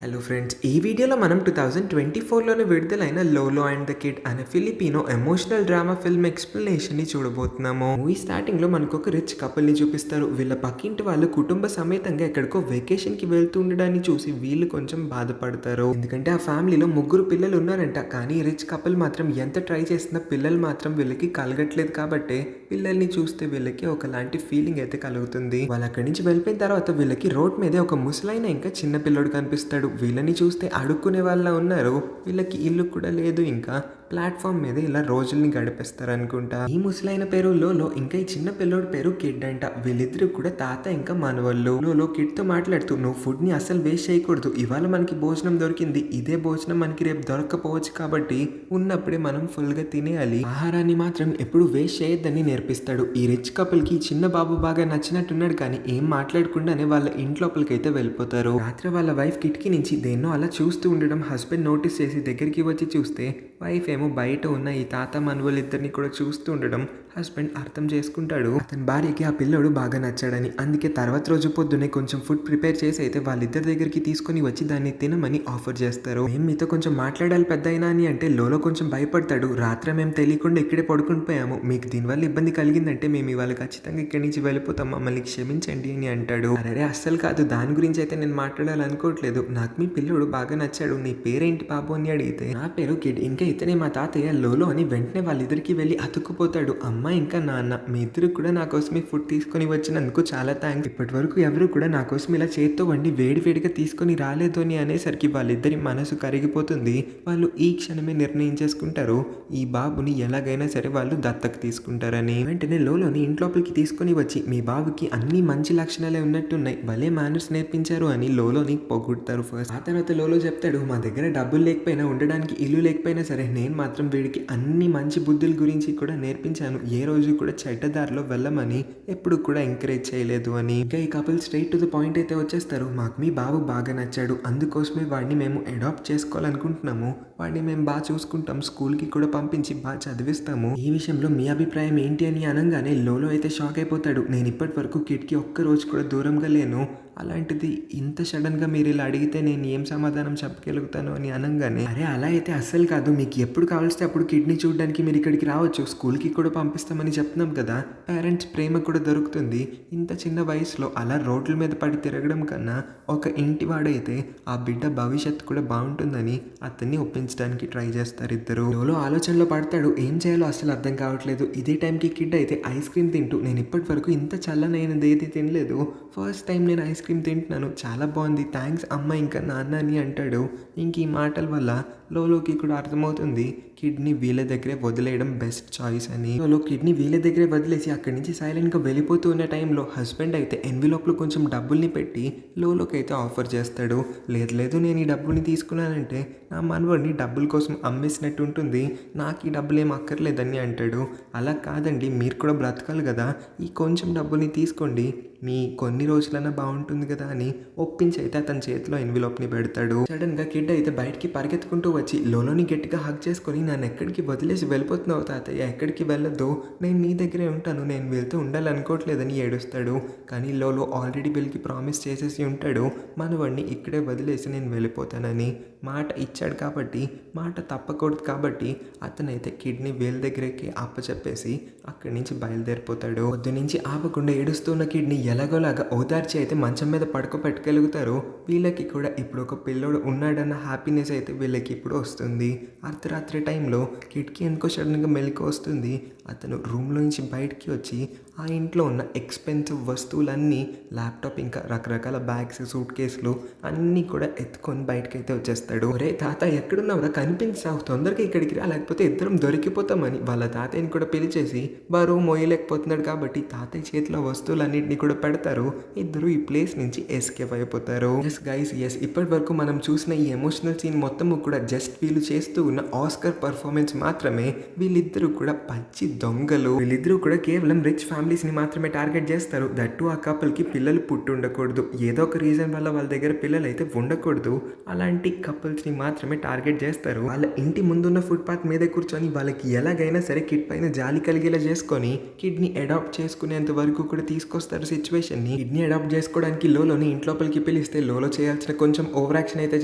Hello friends, ఈ వీడియోలో మనం 2024లోనే విడుదలైన 'లోలో అండ్ ద కిడ్' అనే ఫిలిపినో ఎమోషనల్ డ్రామా ఫిల్మ్ ఎక్స్‌ప్లనేషన్‌ని చూడబోతున్నాము. మూవీ స్టార్టింగ్‌లో మనకొక రిచ్ కపుల్‌ని చూపిస్తారు. వీళ్ళ పక్కింటి వాళ్ళు కుటుంబ సమేతంగా ఎక్కడికో వెకేషన్‌కి వెళ్తూ ఉండడాన్ని చూసి వీళ్ళు కొంచెం బాధపడతారు. ఎందుకంటే ఆ ఫ్యామిలీలో ముగ్గురు పిల్లలు ఉన్నారంట. కానీ రిచ్ కపుల్ మాత్రం ఎంత ట్రై చేసినా పిల్లలు మాత్రం వీళ్ళకి కలగట్లేదు కాబట్టే పిల్లల్ని చూస్తే వీళ్ళకి ఒకలాంటి ఫీలింగ్ అయితే కలుగుతుంది. వాళ్ళు అక్కడి నుంచి వెళ్ళిపోయిన తర్వాత వీళ్ళకి రోడ్ మీదే ఒక ముసలాయన ఇంకా చిన్న పిల్లోడు కనిపిస్తాడు. వీళ్ళని చూస్తే అడుక్కునే వాళ్ళ ఉన్నారు. వీళ్ళకి ఇల్లు కూడా లేదు. ఇంకా ప్లాట్ఫామ్ మీద ఇలా రోజుల్ని గడిపేస్తారనుకుంటా. ఈ ముసలైన పేరు లోలో, ఇంకా ఈ చిన్న పిల్లోడి పేరు కిడ్ అంట. వీళ్ళిద్దరు కూడా తాత ఇంకా మనవళ్ళు. లోలో కిడ్ తో మాట్లాడుతూ, నువ్వు ఫుడ్ ని అస్సలు వేస్ట్ చేయకూడదు. ఇవాళ మనకి భోజనం దొరికింది. ఇదే భోజనం మనకి రేపు దొరకపోవచ్చు కాబట్టి ఉన్నప్పుడే మనం ఫుల్ గా తినేయాలి. ఆహారాన్ని మాత్రం ఎప్పుడు వేస్ట్ చేయొద్దని నేర్పిస్తాడు. ఈ రిచ్ కపుల్ కి చిన్న బాబు బాగా నచ్చినట్టున్నాడు. కానీ ఏం మాట్లాడకుండానే వాళ్ళ ఇంట్లోపలికైతే వెళ్ళిపోతారు. రాత్రి వాళ్ళ వైఫ్ కిటికీ నుంచి దేన్నో అలా చూస్తూ ఉండడం హస్బెండ్ నోటీస్ చేసి దగ్గరికి వచ్చి చూస్తే వైఫ్ ఏమో బయట ఉన్న ఈ తాత మనవలిద్దరిని కూడా చూస్తూ ఉండడం హస్బెండ్ అర్థం చేసుకుంటాడు. అతని భార్యకి ఆ పిల్లోడు బాగా నచ్చాడని. అందుకే తర్వాత రోజు పొద్దునే కొంచెం ఫుడ్ ప్రిపేర్ చేసి అయితే వాళ్ళిద్దరి దగ్గరికి తీసుకొని వచ్చి దాన్ని తినమని ఆఫర్ చేస్తారు. మేము మీతో కొంచెం మాట్లాడాలి పెద్దయినా అని అంటే లోలో కొంచెం భయపడతాడు. రాత్రి మేము తెలియకుండా ఇక్కడే పడుకుని పోయాము. మీకు దీనివల్ల ఇబ్బంది కలిగిందంటే మేము ఇవాళ ఖచ్చితంగా ఇక్కడి నుంచి వెళ్ళిపోతాం, మమ్మల్ని క్షమించండి అని అంటాడు. అరే అస్సలు కాదు, దాని గురించి అయితే నేను మాట్లాడాలనుకోవట్లేదు. నాకు మీ పిల్లోడు బాగా నచ్చాడు. నీ పేరేంటి బాబు అని అడిగితే నా పేరు కిడ్, ఇంకా ఇతనే మా తాతయ్య లోలో అని వెంటనే వాళ్ళిద్దరికి వెళ్ళి అతుక్కుపోతాడు. అమ్మ ఇంకా నాన్న, మీ ఇద్దరు కూడా నా కోసం ఈ ఫుడ్ తీసుకొని వచ్చినందుకు చాలా థ్యాంక్స్. ఇప్పటి వరకు ఎవరు కూడా నా కోసం ఇలా చేత్తో వండి వేడివేడిగా తీసుకొని రాలేదు అని అనేసరికి వాళ్ళిద్దరి మనసు కరిగిపోతుంది. వాళ్ళు ఈ క్షణమే నిర్ణయించేసుకుంటారు ఈ బాబుని ఎలాగైనా సరే వాళ్ళు దత్తకు తీసుకుంటారని. వెంటనే లోలోని ఇంట్లోపలికి తీసుకొని వచ్చి, మీ బాబుకి అన్ని మంచి లక్షణాలే ఉన్నట్టున్నాయి, భలే మేనర్స్ నేర్పించారు అని లోలోని పొగుడతారు ఫస్ట్. ఆ తర్వాత లోలో చెప్తాడు, మా దగ్గర డబ్బులు లేకపోయినా, ఉండడానికి ఇల్లు లేకపోయినా సరే నేను మాత్రం వీడికి అన్ని మంచి బుద్ధుల గురించి కూడా నేర్పించాను. ఏ రోజు కూడా చెడ్డదారిలో వెళ్ళమని ఎప్పుడు కూడా ఎంకరేజ్ చేయలేదు అని. ఇంకా ఈ couple straight to the point అయితే వచ్చేస్తారు. మాకు మీ బాబు బాగా నచ్చాడు, అందుకోసమే వాడిని మేము అడాప్ట్ చేసుకోవాలనుకుంటున్నాము. వాడిని మేము బాగా చూసుకుంటాం, స్కూల్కి కూడా పంపించి బాగా చదివిస్తాము. ఈ విషయంలో మీ అభిప్రాయం ఏంటి అని అనగానే లోలో అయితే షాక్ అయిపోతాడు. నేను ఇప్పటి వరకు కిడ్కి ఒక్క రోజు కూడా దూరంగా లేను, అలాంటిది ఇంత సడన్గా మీరు ఇలా అడిగితే నేను ఏం సమాధానం చెప్పగలుగుతాను అని అనగానే, అరే అలా అయితే అస్సలు కాదు, మీకు ఎప్పుడు కావాల్సి అప్పుడు కిడ్నీ చూడడానికి మీరు ఇక్కడికి రావచ్చు, స్కూల్కి కూడా పంపిస్తామని చెప్తున్నాం కదా, పేరెంట్స్ ప్రేమ కూడా దొరుకుతుంది. ఇంత చిన్న వయసులో అలా రోడ్ల మీద పడి తిరగడం కన్నా ఒక ఇంటి వాడైతే ఆ బిడ్డ భవిష్యత్తు కూడా బాగుంటుందని అతన్ని ఒప్పించడానికి ట్రై చేస్తారు ఇద్దరు. లోలో ఆలోచనలో పడతాడు. ఏం చేయాలో అసలు అర్థం కావట్లేదు. ఇదే టైంకి కిడ్ అయితే ఐస్ క్రీమ్ తింటూ, నేను ఇప్పటి వరకు ఇంత చల్లనైనది ఏది తినలేదు, ఫస్ట్ టైం నేను ఐస్ క్రీమ్ తింటున్నాను, చాలా బాగుంది, థ్యాంక్స్ అమ్మ ఇంకా నాన్న అని అంటాడు. ఇంక ఈ మాటల వల్ల లోలోకి కూడా అర్థమవుతుంది కిడ్నీ వీళ్ళ దగ్గరే వదిలేయడం బెస్ట్ చాయిస్ అని. లోలో కిడ్నీ వీళ్ళ దగ్గరే వదిలేసి అక్కడి నుంచి సైలెంట్గా వెళ్ళిపోతూ ఉన్న టైంలో హస్బెండ్ అయితే ఎన్విలాప్లో కొంచెం డబ్బుల్ని పెట్టి లోలోకి అయితే ఆఫర్ చేస్తాడు. లేదు లేదు, నేను ఈ డబ్బుల్ని తీసుకున్నానంటే నా మనవడిని డబ్బుల కోసం అమ్మేసినట్టు ఉంటుంది, నాకు ఈ డబ్బులు ఏం అక్కర్లేదని అంటాడు. అలా కాదండి, మీరు కూడా బ్రతకాలి కదా, ఈ కొంచెం డబ్బుల్ని తీసుకోండి, మీ కొన్ని రోజులన్నా బాగుంటుంది కదా అని ఒప్పించి అయితే అతని చేతిలో ఎన్విలాప్ని పెడతాడు. సడన్ గా కిడ్ అయితే బయటికి పరిగెత్తుకుంటూ వచ్చి లోలోని గట్టిగా హగ్ చేసుకొని, నన్ను ఎక్కడికి వదిలేసి వెళ్ళిపోతున్నావు తాతయ్య, ఎక్కడికి వెళ్ళొద్దు, నేను నీ దగ్గరే ఉంటాను, నేను వెళ్తూ ఉండాలనుకోవట్లేదని ఏడుస్తాడు. కానీ లోలో ఆల్రెడీ వీళ్ళకి ప్రామిస్ చేసేసి ఉంటాడు, మనవాడిని ఇక్కడే వదిలేసి నేను వెళ్ళిపోతానని. మాట ఇచ్చాడు కాబట్టి మాట తప్పకూడదు కాబట్టి అతనైతే కిడ్నీ వీళ్ళ దగ్గరికి అప్పచెప్పేసి అక్కడి నుంచి బయలుదేరిపోతాడు. పొద్దు నుంచి ఆపకుండా ఏడుస్తున్న కిడ్నీ ఎలాగోలాగా ఓదార్చి అయితే మంచం మీద పడుకోబెట్టగలుగుతారు. వీళ్ళకి కూడా ఇప్పుడు ఒక పిల్లోడు ఉన్నాడన్న హ్యాపీనెస్ అయితే వీళ్ళకి ఇప్పుడు వస్తుంది. అర్ధరాత్రి టైంలో కిడ్కి ఎందుకో సడన్గా మెలకు వస్తుంది. అతను రూమ్లో నుంచి బయటికి వచ్చి ఆ ఇంట్లో ఉన్న ఎక్స్పెన్సివ్ వస్తువులన్నీ, ల్యాప్టాప్ ఇంకా రకరకాల బ్యాగ్స్, సూట్ కేసులు అన్నీ కూడా ఎత్తుకొని బయటకి అయితే వచ్చేస్తాడు. ఒరే తాత ఎక్కడున్నావురా, కనిపించావు, తొందరగా ఇక్కడికి రా, లేకపోతే ఇద్దరం దొరికిపోతామని వాళ్ళ తాతయ్యని కూడా పిలిచేసి బరువు మోయలేకపోతున్నాడు కాబట్టి తాతయ్య చేతిలో వస్తువులన్నింటినీ కూడా పెడతారు. ఇద్దరు ఈ ప్లేస్ నుంచి ఎస్కేప్ అయిపోతారు. ఎస్ గైస్, ఎస్, ఇప్పటి వరకు మనం చూసిన ఈ ఎమోషనల్ సీన్ మొత్తము కూడా జస్ట్ వీళ్ళు చేస్తూ ఉన్న ఆస్కర్ పర్ఫార్మెన్స్ మాత్రమే. వీళ్ళిద్దరూ కూడా పచ్చి దొంగలు. వీళ్ళిద్దరూ కూడా కేవలం రిచ్ ఫ్యామిలీస్ ని మాత్రమే టార్గెట్ చేస్తారు. దట్టు ఆ కపుల్ కి పిల్లలు పుట్టి ఉండకూడదు, ఏదో ఒక రీజన్ వల్ల వాళ్ళ దగ్గర పిల్లలు అయితే ఉండకూడదు. అలాంటి కపుల్స్ ని మాత్రమే టార్గెట్ చేస్తారు. వాళ్ళ ఇంటి ముందున్న ఫుట్పాత్ మీద కూర్చొని వాళ్ళకి ఎలాగైనా సరే కిడ్ పైన జాలి కలిగేలా చేసుకొని కిడ్ ని అడాప్ట్ చేసుకునేంత వరకు కూడా తీసుకొస్తారు సిచ్యువేషన్ ని. కిడ్ ని అడాప్ట్ చేసుకోవడానికి లోలోని ఇంట్లోపలికి పిలిస్తే లోలో చేయాల్సిన కొంచెం ఓవర్ యాక్షన్ అయితే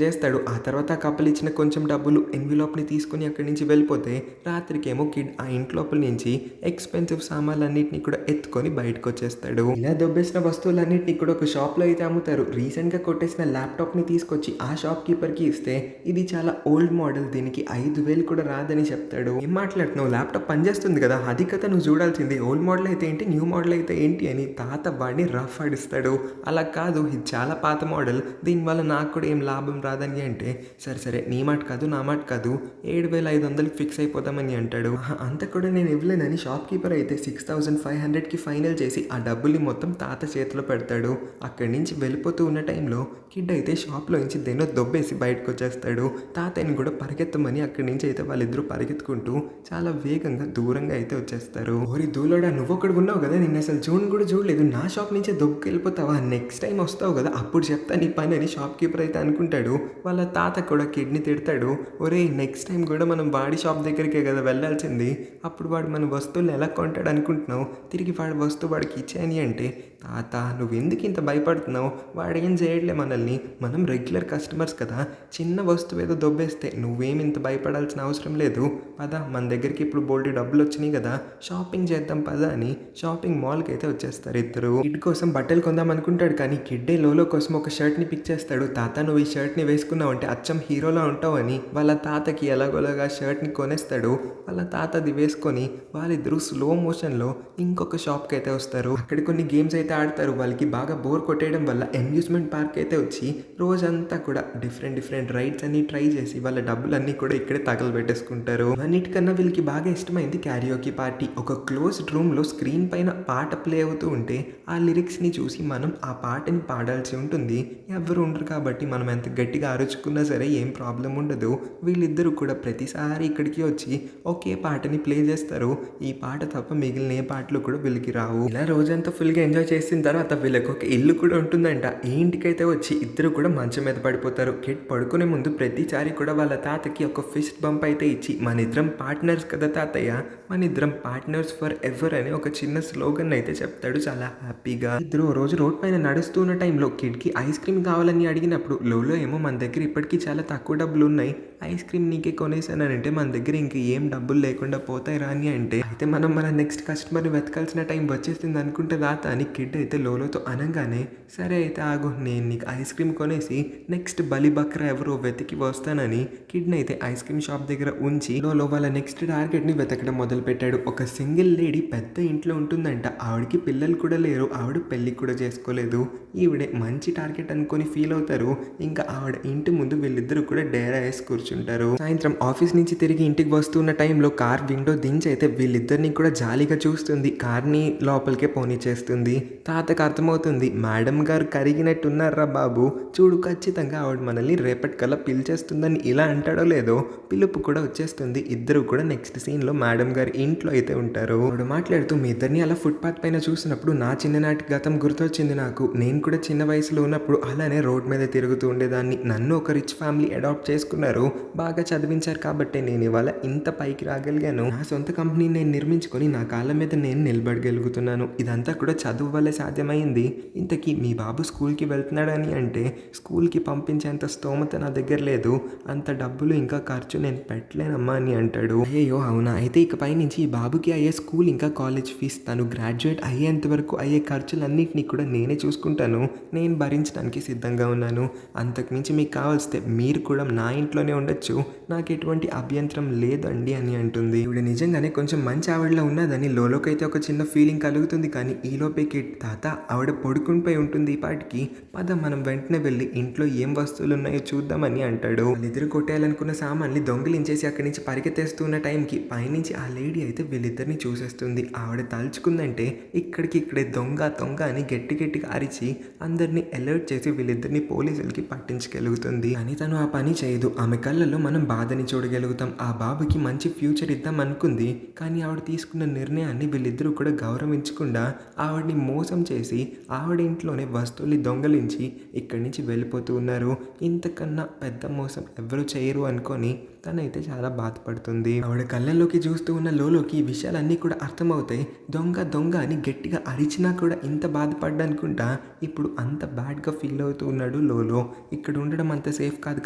చేస్తాడు. ఆ తర్వాత ఆ కపుల్ ఇచ్చిన కొంచెం డబ్బులు ఎన్విలాప్ ని తీసుకుని అక్కడి నుంచి వెళ్ళిపోతే రాత్రికేమో కిడ్ ఆ ఇంట్లోపల నుంచి ఎక్స్పెన్సివ్ సామాన్లన్నింటినీ కూడా ఎత్తుకొని బయటకు వచ్చేస్తాడు. ఇలా దొబ్బేసిన వస్తువులన్నింటినీ కూడా ఒక షాప్ లో అయితే అమ్ముతారు. రీసెంట్ గా కొట్టేసిన ల్యాప్టాప్ ని తీసుకొచ్చి ఆ షాప్ కీపర్ కి ఇస్తే ఇది చాలా ఓల్డ్ మోడల్, దీనికి 5,000 కూడా రాదని చెప్తాడు. ఏం మాట్లాడుతున్నావు, ల్యాప్టాప్ పనిచేస్తుంది కదా, అది కదా నువ్వు చూడాల్సింది, ఓల్డ్ మోడల్ అయితే ఏంటి న్యూ మోడల్ అయితే ఏంటి అని తాత వాడిని రఫ్ ఆడిస్తాడు. అలా కాదు, ఇది చాలా పాత మోడల్, దీనివల్ల నాకు కూడా ఏం లాభం రాదని అంటే సరే సరే నీ మాట కాదు నా మాట కాదు 7,500 ఫిక్స్ అయిపోతామని అంటాడు. అంత కూడా నేను ఇవ్వలేనని షాప్ కీపర్ అయితే 6,500కి ఫైనల్ చేసి ఆ డబ్బుల్ని మొత్తం తాత చేతిలో పెడతాడు. అక్కడి నుంచి వెళ్ళిపోతూ ఉన్న టైంలో కిడ్ అయితే షాప్లో నుంచి దేనో దొబ్బేసి బయటకు వచ్చేస్తాడు. తాతయ్యని కూడా పరిగెత్తమని అక్కడి నుంచి అయితే వాళ్ళిద్దరూ పరిగెత్తుకుంటూ చాలా వేగంగా దూరంగా అయితే వచ్చేస్తారు. ఓరి దూలోడా, నువ్వు ఒకడు ఉన్నావు కదా, నిన్న అసలు చూడని కూడా చూడలేదు, నా షాప్ నుంచే దొబ్బుకు వెళ్ళిపోతావా, నెక్స్ట్ టైం వస్తావు కదా అప్పుడు చెప్తా నీ పని అని షాప్ కీపర్ అయితే అనుకుంటాడు. వాళ్ళ తాత కూడా కిడ్ని తిడతాడు. ఒరే నెక్స్ట్ టైం కూడా మనం వాడి షాప్ దగ్గరికే కదా వెళ్ళాల్సింది, అప్పుడు వాడు మన వస్తువులు ఎలా కొంటాడు అనుకుంటున్నావు, తిరిగి వాడి వస్తువు వాడికి ఇచ్చేయని అంటే తాత నువ్వు ఎందుకు ఇంత భయపడుతున్నావు, వాడేం చేయట్లే మనల్ని, మనం రెగ్యులర్ కస్టమర్స్ కదా, చిన్న వస్తువు ఏదో దొబ్బేస్తే నువ్వేం ఇంత భయపడాల్సిన అవసరం లేదు, పద మన దగ్గరికి ఇప్పుడు బోల్డ్ డబ్బులు వచ్చినాయి కదా షాపింగ్ చేద్దాం పద అని షాపింగ్ మాల్కి అయితే వచ్చేస్తారు ఇద్దరు. కిడ్ కోసం బట్టలు కొందాం అనుకుంటాడు కానీ కిడ్డే లోలో కోసం ఒక షర్ట్ని పిక్ చేస్తాడు. తాత నువ్వు ఈ షర్ట్ని వేసుకున్నావు అంటే అచ్చం హీరోలా ఉంటావు అని వాళ్ళ తాతకి ఎలాగోలాగా షర్ట్ని కొనేస్తాడు. వాళ్ళ తాత అది వేసుకొని వాళ్ళిద్దరూ స్లో మోషన్లో ఇంకొక షాప్కి అయితే వస్తారు. అక్కడ కొన్ని గేమ్స్ అయితే ఆడతారు. వాళ్ళకి బాగా బోర్ కొట్టేయడం వల్ల అమ్యూజ్మెంట్ పార్క్ అయితే వచ్చి రోజంతా కూడా డిఫరెంట్ రైడ్స్ అన్ని ట్రై చేసి వాళ్ళ డబ్బులన్నీ కూడా ఇక్కడే తగలబెట్టేసుకుంటారు. అన్నిటికన్నా వీళ్ళకి బాగా ఇష్టమైంది క్యారియోకి పార్టీ. ఒక క్లోజ్డ్ రూమ్లో స్క్రీన్ పైన పాట ప్లే అవుతూ ఉంటే ఆ లిరిక్స్ని చూసి మనం ఆ పాటని పాడాల్సి ఉంటుంది. ఎవరు ఉండరు కాబట్టి మనం ఎంత గట్టిగా అరుచుకున్నా సరే ఏం ప్రాబ్లం ఉండదు. వీళ్ళిద్దరూ కూడా ప్రతిసారి ఇక్కడికి వచ్చి ఒకే పాటని ప్లే చేస్తారు. ఈ పాట తప్ప మిగిలిన ఏ పాటలు కూడా వీళ్ళకి రావు. ఇలా రోజంతా ఫుల్గా ఎంజాయ్ చేసిన తర్వాత వీళ్ళకి ఒక ఇల్లు కూడా ఉంటుందంట. ఈ ఇంటికైతే వచ్చి ఇద్దరు కూడా మంచం మీద పడిపోతారు. కిడ్ పడుకునే ముందు ప్రతిసారి కూడా వాళ్ళ తాతకి ఒక ఫిస్ట్ బంప్ అయితే ఇచ్చి మన ఇద్దరం పార్ట్నర్స్ కదా తాతయ్య, మన ఇద్దరం పార్ట్నర్స్ ఫర్ ఎవర్ అని ఒక చిన్న స్లోగన్ అయితే చెప్తాడు చాలా హ్యాపీగా. ఇద్దరు రోజు రోడ్ పైన నడుస్తున్న టైంలో కిడ్కి ఐస్ క్రీమ్ కావాలని అడిగినప్పుడు లోలో ఏమో మన దగ్గర ఇప్పటికీ చాలా తక్కువ డబ్బులు ఉన్నాయి, ఐస్ క్రీమ్ నీకే కొనేసానంటే మన దగ్గర ఇంక ఏం డబ్బులు లేకుండా పోతాయి రాని అంటే అయితే మనం మన నెక్స్ట్ కస్టమర్ని వెతకాల్సిన టైం వచ్చేసింది అనుకుంటే తాత అని కిడ్ అయితే లోలోతో అనగానే సరే అయితే ఆగు నేను నీకు ఐస్ క్రీమ్ కొనేసి నెక్స్ట్ బలి బక్రా ఎవరో వెతికి వస్తానని కిడ్ని అయితే ఐస్ క్రీమ్ షాప్ దగ్గర ఉంచి లోలో వాళ్ళ నెక్స్ట్ టార్గెట్ని వెతకడం మొదలు పెట్టాడు. ఒక సింగిల్ లేడీ పెద్ద ఇంట్లో ఉంటుందంట. ఆవిడకి పిల్లలు కూడా లేరు, ఆవిడ పెళ్లి కూడా చేసుకోలేదు. ఈవిడే మంచి టార్గెట్ అనుకొని ఫీల్ అవుతారు. ఇంకా ఆవిడ ఇంటి ముందు వీళ్ళిద్దరూ కూడా డేరా వేసి కూర్చుంటారు. సాయంత్రం ఆఫీస్ నుంచి తిరిగి ఇంటికి వస్తున్న టైంలో కార్ విండో దించి అయితే వీళ్ళిద్దరిని కూడా జాలీగా చూస్తుంది. కార్ని లోపలికే పోనీ చేస్తుంది. తాతకు అర్థమవుతుంది మేడం గారు కరిగినట్టున్నారా బాబు, చూడు ఖచ్చితంగా ఆవిడ మనల్ని రేపటికల్లా పిలిచేస్తుందని ఇలా అంటాడో లేదో పిలుపు కూడా వచ్చేస్తుంది. ఇద్దరు కూడా నెక్స్ట్ సీన్లో మేడం గారి ఇంట్లో అయితే ఉంటారు. ఆవిడ మాట్లాడుతూ మీ ఇద్దరిని అలా ఫుట్పాత్ పైన చూసినప్పుడు నా చిన్ననాటి గతం గుర్తొచ్చింది నాకు. నేను కూడా చిన్న వయసులో ఉన్నప్పుడు అలానే రోడ్ మీద తిరుగుతూ ఉండేదాన్ని. నన్ను ఒక రిచ్ ఫ్యామిలీ అడాప్ట్ చేసుకున్నారు, బాగా చదివించారు కాబట్టి నేను ఇవాళ ఇంత పైకి రాగలిగాను. నా సొంత కంపెనీ నేను నిర్మించుకొని నా కాళ్ళ మీద నేను నిలబడగలుగుతున్నాను. ఇదంతా కూడా చదువు వల్లే సాధ్యమైంది. ఇంతకీ మీ బాబు స్కూల్కి వెళ్తున్నాడని అంటే స్కూల్కి పంపించేంత స్తోమత నా దగ్గర లేదు, అంత డబ్బులు ఇంకా ఖర్చు నేను పెట్టలేనమ్మా అని అంటాడు. అయ్యో అవునా, అయితే ఇకపై నుంచి ఈ బాబుకి అయ్యే స్కూల్ ఇంకా కాలేజ్ ఫీజు తను గ్రాడ్యుయేట్ అయ్యేంత వరకు అయ్యే ఖర్చులన్నింటినీ కూడా నేనే చూసుకుంటాను, నేను భరించడానికి సిద్ధంగా ఉన్నాను. అంతకుమించి మీకు కావాల్స్తే మీరు కూడా నా ఇంట్లోనే ఉండొచ్చు, నాకు ఎటువంటి అభ్యంతరం లేదండి అని అంటుంది. ఇవిడ నిజంగానే కొంచెం మంచి ఆవిడలో ఉన్నదని లోలోకైతే ఒక చిన్న ఫీలింగ్ కలుగుతుంది. కానీ ఈలోపే కిడ్ తాత ఆవిడ పడుకునిపోయి ఉంటుంది ఈ పాటికి, పద మనం వెంటనే వెళ్ళి ఇంట్లో ఏం వస్తువులు ఉన్నాయో చూద్దామని అంటాడు. వాళ్ళిద్దరు కొట్టేయాలనుకున్న సామాన్లు దొంగిలించేసి అక్కడి నుంచి పరిగెత్తేస్తున్న టైంకి పైనుంచి ఆ లేడీ అయితే వీళ్ళిద్దరిని చూసేస్తుంది. ఆవిడ తలుచుకుందంటే ఇక్కడికిక్కడే దొంగ దొంగ అని గట్టి గట్టిగా అరిచి అందరినీ అలర్ట్ చేసి వీళ్ళిద్దరిని పోలీసులకి పట్టించగలుగుతుంది. కానీ తను ఆ పని చేయదు. ఆమె కళ్ళల్లో మనం బాధని చూడగలుగుతాం. ఆ బాబుకి మంచి ఫ్యూచర్ ఇద్దాం అనుకుంది, కానీ ఆవిడ తీసుకున్న నిర్ణయాన్ని వీళ్ళిద్దరూ కూడా గౌరవించకుండా ఆవిడని మోసం చేసి ఆవిడ ఇంట్లోనే వస్తువుల్ని దొంగలించి ఇక్కడి నుంచి వెళ్ళిపోతూ ఉన్నారు. ఇంతకన్నా పెద్ద మోసం ఎవరు చేయరు అనుకొని తనైతే చాలా బాధపడుతుంది. ఆవిడ కళ్ళల్లోకి చూస్తూ ఉన్న లోలోకి ఈ విషయాలన్నీ కూడా అర్థమవుతాయి. దొంగ దొంగ అని గట్టిగా అరిచినా కూడా ఇంత బాధపడ్డనుకుంటా ఇప్పుడు అంత బ్యాడ్గా ఫీల్ అవుతూ ఉన్నాడు లోలో. ఇక్కడ ఉండడం అంత సేఫ్ కాదు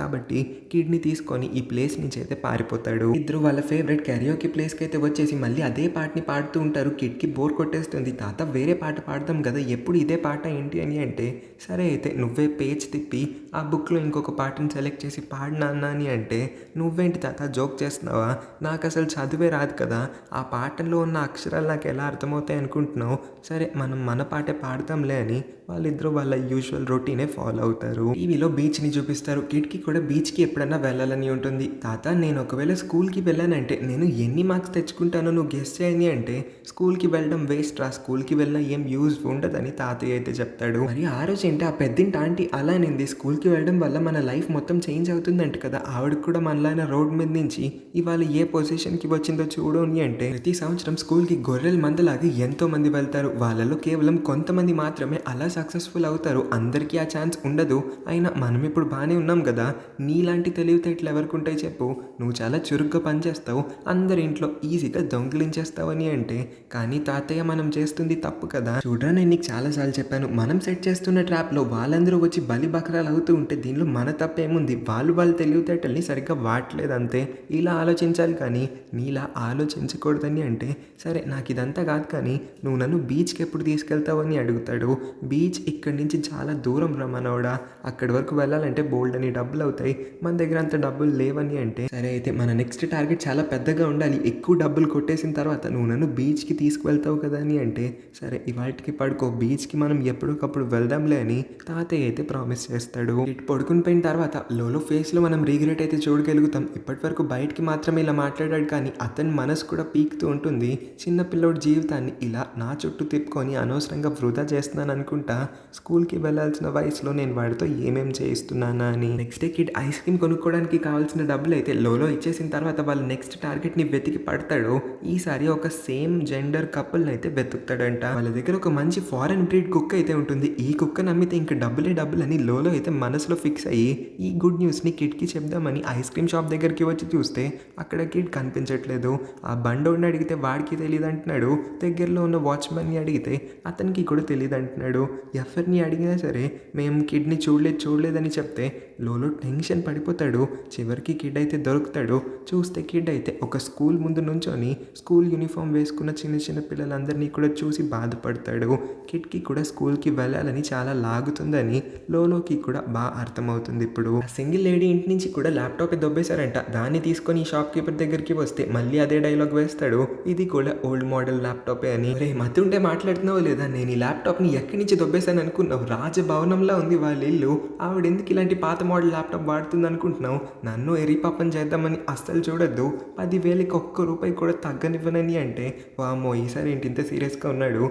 కాబట్టి కిడ్ని తీసుకొని ఈ ప్లేస్ నుంచి అయితే పారిపోతాడు. ఇద్దరు వాళ్ళ ఫేవరెట్ కెరియోకి ప్లేస్కి అయితే వచ్చేసి మళ్ళీ అదే పాటని పాడుతూ ఉంటారు. కిడ్కి బోర్ కొట్టేస్తుంది. తాత వేరే పాట పాడదాం కదా, ఎప్పుడు ఇదే పాట ఏంటి అని అంటే, సరే అయితే నువ్వే పేజ్ తిప్పి ఆ బుక్లో ఇంకొక పాటను సెలెక్ట్ చేసి పాడు నాన్న అని అంటే, నువ్వేంటి తాత జోక్ చేస్తున్నావా, నాకు అసలు చదివే రాదు కదా, ఆ పాటలో ఉన్న అక్షరాలు నాకు ఎలా అర్థమవుతాయి అనుకుంటున్నావు, సరే మనం మన పాటే పాడతాంలే అని వాళ్ళిద్దరూ వాళ్ళ యూజువల్ రొటీనే ఫాలో అవుతారు. టీవీలో బీచ్ని చూపిస్తారు. కిడ్కి కూడా బీచ్కి ఎప్పుడన్నా వెళ్ళాలని ఉంటుంది. తాత నేను ఒకవేళ స్కూల్కి వెళ్ళానంటే నేను ఎన్ని మార్క్స్ తెచ్చుకుంటానో నువ్వు గెస్ చేయని అంటే, స్కూల్కి వెళ్ళడం వేస్ట్ రా, స్కూల్కి వెళ్ళినా ఏం యూజ్ ఉండదని తాతయ్య అయితే చెప్తాడు. మరి ఆ రోజు ఏంటి ఆ పెద్దింటి ఆంటీ అలా నింది, స్కూల్కి వెళ్ళడం వల్ల మన లైఫ్ మొత్తం చేంజ్ అవుతుందంట కదా, ఆవిడకి కూడా మనలైన రోడ్ మీద నుంచి ఇవాళ ఏ పొజిషన్కి వచ్చిందో చూడు అని అంటే, ప్రతి సంవత్సరం స్కూల్కి గొర్రెల మందలాగా ఎంతో మంది వెళ్తారు. వాళ్ళలో కేవలం కొంతమంది మాత్రమే అలా సక్సెస్ఫుల్ అవుతారు. అందరికీ ఆ ఛాన్స్ ఉండదు. అయినా మనం ఇప్పుడు బాగానే ఉన్నాం కదా, నీలాంటి తెలివితేటలు ఎవరికి ఉంటాయి చెప్పు, నువ్వు చాలా చురుగ్గా పనిచేస్తావు, అందరి ఇంట్లో ఈజీగా దొంగిలించేస్తావు అని అంటే, కానీ తాతయ్య మనం చేస్తుంది తప్పు కదా, చూడరా నేను నీకు చాలాసార్లు చెప్పాను, మనం సెట్ చేస్తున్న ట్రాప్లో వాళ్ళందరూ వచ్చి బలి బకరాలు అవుతూ ఉంటే దీనిలో మన తప్పేముంది, వాళ్ళ తెలివితేటల్ని సరిగ్గా వాడలేదు అంతే, ఇలా ఆలోచించాలి కానీ నీలా ఆలోచించకూడదని అంటే, సరే నాకు ఇదంతా కాదు కానీ నువ్వు నన్ను బీచ్కి ఎప్పుడు తీసుకెళ్తావు అని అడుగుతాడు. బీచ్ ఇక్కడి నుంచి చాలా దూరం రా మనోడా, అక్కడి వరకు వెళ్ళాలంటే బోల్డ్ అని డబ్బులు అవుతాయి, మన దగ్గర అంత డబ్బులు లేవని అంటే, సరే అయితే మన నెక్స్ట్ టార్గెట్ చాలా పెద్దగా ఉండాలి, ఎక్కువ డబ్బులు కొట్టేసిన తర్వాత నువ్వు నన్ను బీచ్కి తీసుకువెళ్తావు కదా అని అంటే, సరే ఇవాటికి పడుకో, బీచ్కి మనం ఎప్పటికప్పుడు వెళ్దాంలే అని తాతయ్య అయితే ప్రామిస్ చేస్తాడు. ఇటు పడుకుని పోయిన తర్వాత లోలో ఫేస్లో మనం రీగ్రెట్ అయితే చూడగలుగుతాం. ఇప్పటి వరకు బయటికి మాత్రమే ఇలా మాట్లాడాడు కానీ అతని మనసు కూడా పీకుతూ ఉంటుంది. చిన్న పిల్లోడి జీవితాన్ని ఇలా నా చుట్టూ తిప్పుకొని అనవసరంగా వృధా చేస్తున్నాను అనుకుంటా, స్కూల్కి వెళ్ళాల్సిన వయసులో నేను వాడితో ఏమేం చేయిస్తున్నానా అని. Next day kid ice cream కొనుక్కోవడానికి కావాల్సిన డబ్బులు అయితే లోలో ఇచ్చేసిన తర్వాత వాళ్ళ నెక్స్ట్ టార్గెట్ని వెతికి పడతాడు. ఈసారి ఒక సేమ్ జెండర్ కపుల్ని అయితే వెతుకుతాడంట. వాళ్ళ దగ్గర ఒక మంచి ఫారెన్ బ్రీడ్ కుక్క అయితే ఉంటుంది. ఈ కుక్క నమ్మితే ఇంకా డబ్బులే డబ్బులు అని లోలో అయితే మనసులో ఫిక్స్ అయ్యి ఈ గుడ్ న్యూస్ని కిడ్కి చెప్దామని ఐస్ క్రీమ్ షాప్ దగ్గరికి వచ్చి చూస్తే అక్కడ కిడ్ కనిపించట్లేదు. ఆ బండోడిని అడిగితే వాడికి తెలియదు అంటున్నాడు. దగ్గరలో ఉన్న వాచ్మెన్ని అడిగితే అతనికి కూడా తెలియదు అంటున్నాడు. ఎవరిని అడిగినా సరే మేము కిడ్ని చూడలేదని చెప్తే లోలో టెన్షన్ పడిపోతాడు. చివరికి కిడ్ అయితే దొరుకుతాడు. చూస్తే కిడ్ అయితే ఒక స్కూల్ ముందు నుంచొని స్కూల్ యూనిఫామ్ వేసుకున్న చిన్న చిన్న పిల్లలందరినీ కూడా చూసి బాధపడతాడు. కిడ్కి కూడా స్కూల్కి వెళ్ళాలని చాలా లాగుతుందని లోలోకి కూడా బాగా అర్థమవుతుంది. ఇప్పుడు సింగిల్ లేడీ ఇంటి నుంచి కూడా ల్యాప్టాప్ దొబ్బేశారంట. దాన్ని తీసుకొని ఈ షాప్ కీపర్ దగ్గరికి వస్తే మళ్ళీ అదే డైలాగ్ వేస్తాడు, ఇది కూడా ఓల్డ్ మోడల్ ల్యాప్టాపే అని. రే మతి ఉంటే మాట్లాడుతున్నావు లేదా, నేను ఈ ల్యాప్టాప్ని ఎక్కడి నుంచి దొబ్బేశాను అనుకున్నావు, రాజభవనంలా ఉంది వాళ్ళ ఇల్లు, ఆవిడ ఎందుకు ఇలాంటి పాత మోడల్ ల్యాప్టాప్ వాడుతుంది అనుకుంటున్నావు, నన్ను ఎరిపాపం చేద్దామని అస్సలు చూడొద్దు, 10,000కి ఒక్క రూపాయి కూడా తగ్గనివ్వనని అంటే, వామ్మో ఈసారి ఏంటి ఇంత సీరియస్గా ఉన్నాడు.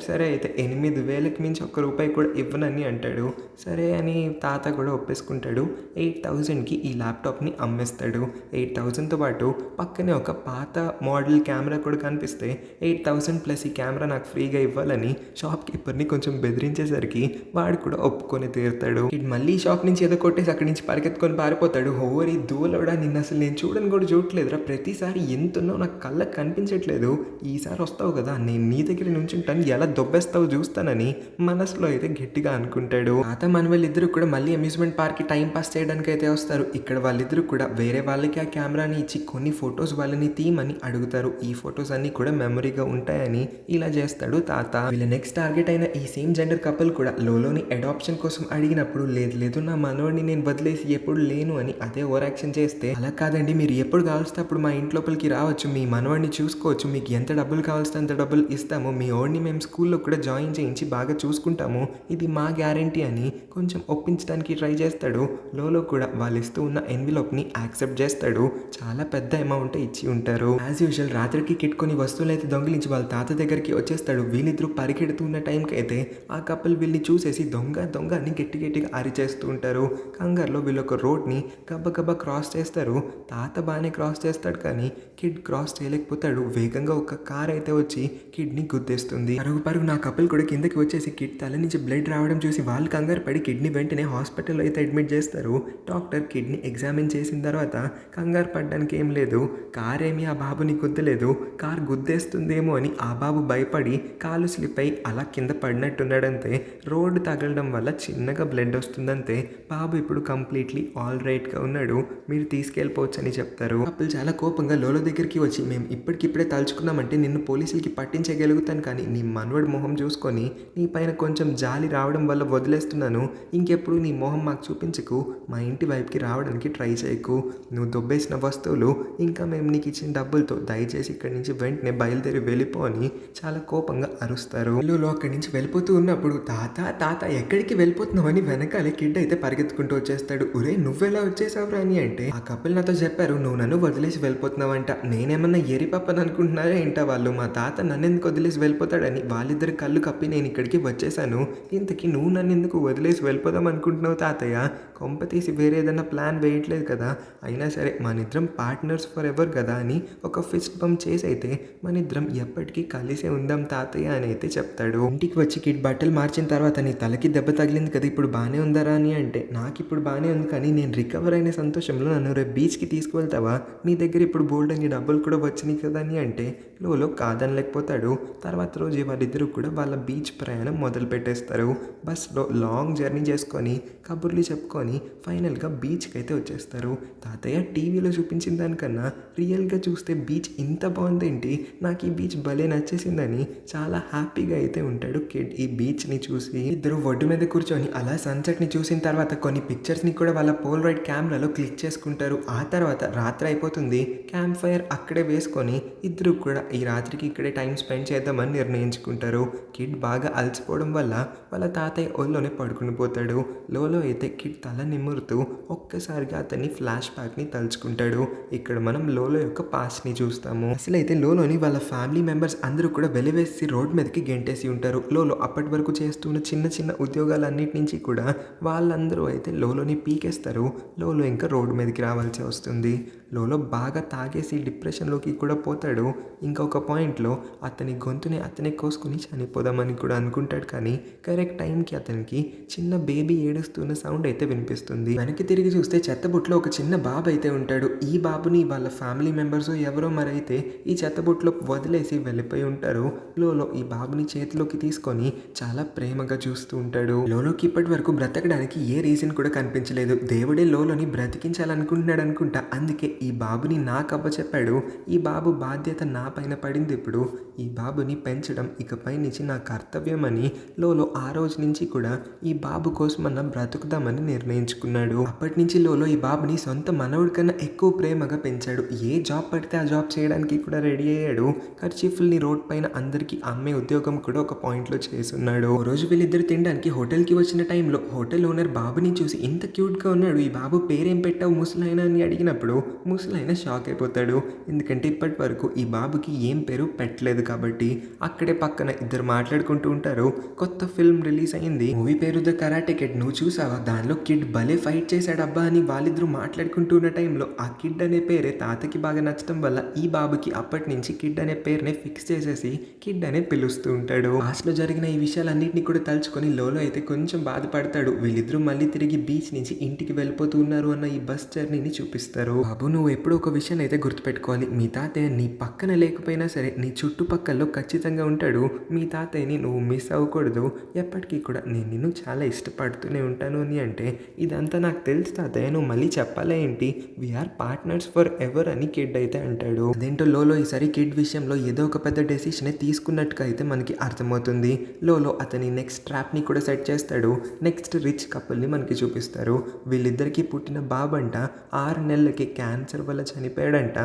సరే అయితే 8,000కి మించి ఒక్క రూపాయి కూడా ఇవ్వనని అంటాడు. సరే అని తాత కూడా ఒప్పేసుకుంటాడు. 8,000కి ఈ ల్యాప్టాప్ని అమ్మేస్తాడు. 8,000తో పాటు పక్కనే ఒక పాత మోడల్ కెమెరా కూడా కనిపిస్తే 8,000 ప్లస్ ఈ కెమెరా నాకు ఫ్రీగా ఇవ్వాలని షాప్ కీపర్ని కొంచెం బెదిరించేసరికి వాడు కూడా ఒప్పుకొని తీరుతాడు. ఇది మళ్ళీ షాప్ నుంచి ఏదో కొట్టేసి అక్కడి నుంచి పరిగెత్తుకొని పారిపోతాడు. ఓవరి దూలవడా, నిన్ను అసలు నేను చూడని కూడా చూడలేదురా, ప్రతిసారి ఎంతున్నో నాకు కళ్ళకు కనిపించట్లేదు, ఈసారి వస్తావు కదా నేను నీ దగ్గర నుంచుంటాను, ఎలా దొబ్బేస్తావు చూస్తానని మనసులో అయితే గట్టిగా అనుకుంటాడు. తాత మనవాళ్ళిద్దరూ కూడా మళ్ళీ అమ్యూజ్మెంట్ పార్క్కి టైం పాస్ చేయడానికి అయితే వస్తారు. ఇక్కడ వాళ్ళిద్దరూ కూడా వేరే వాళ్ళకి ఆ కెమెరాని ఇచ్చి కొన్ని ఫొటోస్ వాళ్ళని తీయమని అడుగుతారు. ఈ ఫొటోస్ అన్ని కూడా మెమరీగా ఉంటాయని ఇలా చేస్తాడు తాత. వీళ్ళ నెక్స్ట్ టార్గెట్ అయిన ఈ సేమ్ జెండర్ కపుల్ కూడా లోలోని అడాప్షన్ కోసం అడిగినప్పుడు లేదు నా మనోడిని నేను వదిలేసి ఎప్పుడు లేను అని అదే ఓవర్ యాక్షన్ చేస్తే, అలా కాదండి మీరు ఎప్పుడు కావాల్స్తే అప్పుడు మా ఇంటి లోపలికి రావచ్చు, మీ మనవాడిని చూసుకోవచ్చు, మీకు ఎంత డబ్బులు కావాల్స్తే అంత డబ్బులు ఇస్తాము, మీ వాడిని మేము స్కూల్లో కూడా జాయిన్ చేయించి బాగా చూసుకుంటాము, ఇది మా గ్యారంటీ అని కొంచెం ఒప్పించడానికి ట్రై చేస్తాడు. లోలో కూడా వాళ్ళు ఇస్తూ ఉన్న ఎన్విలోప్ని యాక్సెప్ట్ చేస్తాడు. చాలా పెద్ద అమౌంట్ ఇచ్చి ఉంటారు. యాజ్ యూజువల్ రాత్రికి కిట్ కొన్ని వస్తువులు అయితే దొంగిలించి వాళ్ళ తాత దగ్గరికి వచ్చేస్తాడు. వీళ్ళిద్దరూ పరిగెడుతున్న టైంకి అయితే ఆ కపుల్ వీళ్ళని చూసేసి దొంగ దొంగ అని గట్టి గట్టిగా అరిచేస్తూ ఉంటారు. కంగారులో వీళ్ళు ఒక రోడ్ని గబ్బగబ్బా క్రాస్ చేస్తారు. తాత బాగానే క్రాస్ చేస్తాడు కానీ కిడ్ క్రాస్ చేయలేకపోతాడు. వేగంగా ఒక కార్ అయితే వచ్చి కిడ్ని గుద్దేస్తుంది. పరుగు పరుగు నా కపుల్ కూడా కిందకి వచ్చేసి కిడ్ తల నుంచి బ్లడ్ రావడం చూసి వాళ్ళు కంగారు పడి కిడ్ని వెంటనే హాస్పిటల్లో అయితే అడ్మిట్ చేస్తారు. డాక్టర్ కిడ్ని ఎగ్జామిన్ చేసిన తర్వాత కంగారు పడడానికి ఏం లేదు, కార్ ఏమి ఆ బాబుని గుద్దలేదు, కార్ గుద్దేస్తుందేమో అని ఆ బాబు భయపడి కాలు స్లిప్ అయి అలా కింద పడినట్టున్నాడంతే. రోడ్డు తగలడం వల్ల చిన్నగా బ్లడ్ వస్తుందంతే. బాబు ఇప్పుడు కంప్లీట్లీ ఆల్ రైట్గా ఉన్నాడు, మీరు తీసుకెళ్ళిపోవచ్చు అని చెప్తారు. కపుల్ చాలా కోపంగా లోలో దగ్గరికి వచ్చి, మేము ఇప్పటికిప్పుడే తలుచుకున్నామంటే నిన్ను పోలీసులకి పట్టించగలుగుతాను, కానీ నీ మనవడి మొహం చూసుకొని నీ పైన కొంచెం జాలి రావడం వల్ల వదిలేస్తున్నాను, ఇంకెప్పుడు నీ మొహం మాకు చూపించకు, మా ఇంటి వైపుకి రావడానికి ట్రై చేయకు, నువ్వు దొబ్బేసిన వస్తువులు ఇంకా మేము నీకు ఇచ్చిన డబ్బులతో దయచేసి ఇక్కడి నుంచి వెంటనే బయలుదేరి వెళ్ళిపో అని చాలా కోపంగా అరుస్తారు. ఇల్లులో అక్కడి నుంచి వెళ్ళిపోతూ ఉన్నప్పుడు తాత తాత ఎక్కడికి వెళ్ళిపోతున్నావని వెనకాలే కిడ్ అయితే పరిగెత్తుకుంటూ వచ్చేస్తాడు. ఒరే నువ్వెలా వచ్చేసావురా అని అంటే, ఆ కపుల్ నాతో చెప్పారు నువ్వు నన్ను వదిలేసి వెళ్ళిపోతున్నావంట, నేనేమన్నా ఎరిపప్పని అనుకుంటున్నారా ఏంటా వాళ్ళు, మా తాత నన్ను ఎందుకు వదిలేసి వెళ్ళిపోతాడని వాళ్ళిద్దరు కళ్ళు కప్పి నేను ఇక్కడికి వచ్చేసాను, ఇంతకీ నువ్వు నన్ను ఎందుకు వదిలేసి వెళ్ళిపోదాం అనుకుంటున్నావు తాతయ్య, కొంప తీసి వేరే ఏదైనా ప్లాన్ వేయట్లేదు కదా, అయినా సరే మనిద్దరం పార్ట్నర్స్ ఫర్ ఎవర్ కదా అని ఒక ఫిస్ట్ బంప్ చేసి అయితే మనిద్దరం ఎప్పటికీ కలిసే ఉందాం తాతయ్య అని అయితే చెప్తాడు. ఇంటికి వచ్చి కిడ్ బట్టలు మార్చిన తర్వాత నీ తలకి దెబ్బ తగిలింది కదా ఇప్పుడు బాగానే ఉందారా అని అంటే, నాకు ఇప్పుడు బాగానే ఉంది కానీ నేను రికవర్ అయిన సంతోషంలో నన్ను రేపు బీచ్కి తీసుకువెళ్తావా, నీ దగ్గర ఇప్పుడు బోల్డ్ అని డబ్బులు కూడా వచ్చినాయి కదా అని అంటే లోలో కాదనలేకపోతాడు. తర్వాత రోజు వాళ్ళిద్దరూ కూడా వాళ్ళ బీచ్ ప్రయాణం మొదలు పెట్టేస్తారు. బస్లో లాంగ్ జర్నీ చేసుకొని కబుర్లు చెప్పుకొని ఫైనల్గా బీచ్కి అయితే వచ్చేస్తారు. తాతయ్య టీవీలో చూపించిన దానికన్నా రియల్గా చూస్తే బీచ్ ఇంత బాగుందేంటి, నాకు ఈ బీచ్ భలే నచ్చేసిందని చాలా హ్యాపీగా అయితే ఉంటాడు కిడ్ ఈ బీచ్ని చూసి. ఇద్దరు ఒడ్డు మీద కూర్చొని అలా సన్సెట్ని చూసిన తర్వాత కొన్ని పిక్చర్స్ని కూడా వాళ్ళ పోల్రైడ్ కెమెరాలో క్లిక్ చేసుకుంటారు. ఆ తర్వాత రాత్రి అయిపోతుంది, క్యాంప్ ఫైర్ అక్కడే వేసుకొని ఇద్దరు కూడా ఈ రాత్రికి ఇక్కడే టైం స్పెండ్ చేద్దామని నిర్ణయించుకుంటారు. కిడ్ బాగా అలసిపోవడం వల్ల వాళ్ళ తాతయ్య ఒళ్ళోనే పడుకుని పోతాడు. లోలో అయితే కిడ్ తల నిమురుతూ ఒక్కసారిగా అతన్ని ఫ్లాష్ బ్యాక్ని తలుచుకుంటాడు. ఇక్కడ మనం లోలో యొక్క పాస్ట్ని చూస్తాము. అసలు అయితే లోలోని వాళ్ళ ఫ్యామిలీ మెంబర్స్ అందరూ కూడా వెలివేసి రోడ్ మీదకి గెంటేసి ఉంటారు. లోలో అప్పటి వరకు చేస్తున్న చిన్న చిన్న ఉద్యోగాలన్నిటి నుంచి కూడా వాళ్ళందరూ అయితే లోలోని పీకేస్తారు. లోలో ఇంకా రోడ్డు మీదకి రావాల్సి వస్తుంది. లోలో బాగా తాగేసి డిప్రెషన్లోకి కూడా పోతాడు. ఇంకొక పాయింట్లో అతని గొంతుని అతనే కోసుకుని చనిపోదామని కూడా అనుకుంటాడు, కానీ కరెక్ట్ టైంకి అతనికి చిన్న బేబీ ఏడుస్తున్న సౌండ్ అయితే వినిపిస్తుంది. వెనక్కి తిరిగి చూస్తే చెత్తబుట్లో ఒక చిన్న బాబు అయితే ఉంటాడు. ఈ బాబుని వాళ్ళ ఫ్యామిలీ మెంబర్స్ ఎవరో మరైతే ఈ చెత్తబుట్లో వదిలేసి వెళ్ళిపోయి ఉంటారు. లోలో ఈ బాబుని చేతిలోకి తీసుకొని చాలా ప్రేమగా చూస్తూ ఉంటాడు. లోలోకి ఇప్పటి వరకు బ్రతకడానికి ఏ రీజన్ కూడా కనిపించలేదు. దేవుడే లోలోని బ్రతికించాలనుకుంటున్నాడు అనుకుంటా, అందుకే ఈ బాబుని నాకు అప్పచెప్పాడు. ఈ బాబు బాధ్యత నా పైన పడింది. ఇప్పుడు ఈ బాబుని పెంచడం ఇకపై నుంచి నా కర్తవ్యం అని లోలో ఆ రోజు నుంచి కూడా ఈ బాబు కోసమన్నా బ్రతుకుదామని నిర్ణయించుకున్నాడు. అప్పటి నుంచి లోలో ఈ బాబుని సొంత మనవుడి కన్నా ఎక్కువ ప్రేమగా పెంచాడు. ఏ జాబ్ పడితే ఆ జాబ్ చేయడానికి కూడా రెడీ అయ్యాడు. ఖర్చీఫుల్ని రోడ్ పైన అందరికీ అమ్మే ఉద్యోగం కూడా ఒక పాయింట్లో చేస్తున్నాడు. ఓ రోజు వీళ్ళిద్దరు తినడానికి హోటల్కి వచ్చిన టైంలో హోటల్ ఓనర్ బాబుని చూసి ఇంత క్యూట్గా ఉన్నాడు, ఈ బాబు పేరేం పెట్టావు ముసలాయన అని అడిగినప్పుడు ముసలాయన షాక్ అయిపోతాడు. ఎందుకంటే ఇప్పటి వరకు ఈ బాబుకి ఏం పేరు పెట్టలేదు కాబట్టి. అక్కడే పక్కన ఇద్దరు మాట్లాడుకుంటూ ఉంటారు. కొత్త ఫిల్మ్ రిలీజ్ అయింది, మూవీ పేరు ద కరాటే కిడ్, నువ్వు చూసావా, దానిలో కిడ్ భలే ఫైట్ చేశాడు అబ్బా అని వాళ్ళిద్దరూ మాట్లాడుకుంటున్న టైంలో ఆ కిడ్ అనే పేరే తాతకి బాగా నచ్చడం వల్ల ఈ బాబుకి అప్పటి నుంచి కిడ్ అనే పేరుని ఫిక్స్ చేసేసి కిడ్ అనే పిలుస్తూ ఉంటాడు. పాస్ట్లో జరిగిన ఈ విషయాలన్నింటినీ కూడా తలుచుకొని లోలో అయితే కొంచెం బాధపడతాడు. వీళ్ళిద్దరూ మళ్ళీ తిరిగి బీచ్ నుంచి ఇంటికి వెళ్ళిపోతూ ఉన్నారు అన్న ఈ బస్ జర్నీని చూపిస్తారు. బాబు నువ్వు ఎప్పుడు ఒక విషయాన్ని అయితే గుర్తుపెట్టుకోవాలి, మీ తాతయ్య నీ పక్కన లేకపోయినా సరే నీ చుట్టుపక్కల్లో ఖచ్చితంగా ఉంటాడు. మీ తాతయ్యని నువ్వు మిస్ అవ్వకూడదు, ఎప్పటికీ కూడా నేను నిన్ను చాలా ఇష్టపడుతూనే ఉంటాను అని అంటే, ఇదంతా నాకు తెలుసు తాతయ్య, నువ్వు మళ్ళీ చెప్పాలా ఏంటి, వీఆర్ పార్ట్నర్స్ ఫర్ ఎవర్ అని కిడ్ అయితే అంటాడు. అదేంటో లోలో ఈసారి కిడ్ విషయంలో ఏదో ఒక పెద్ద డెసిషన్ తీసుకున్నట్టుగా అయితే మనకి అర్థమవుతుంది. లోలో అతని నెక్స్ట్ ట్రాప్ని కూడా సెట్ చేస్తాడు. నెక్స్ట్ రిచ్ కపుల్ని మనకి చూపిస్తాడు. చూపిస్తారు. వీళ్ళిద్దరికీ పుట్టిన బాబంట 6 నెలలకి క్యాన్సర్ వల్ల చనిపోయాడంట.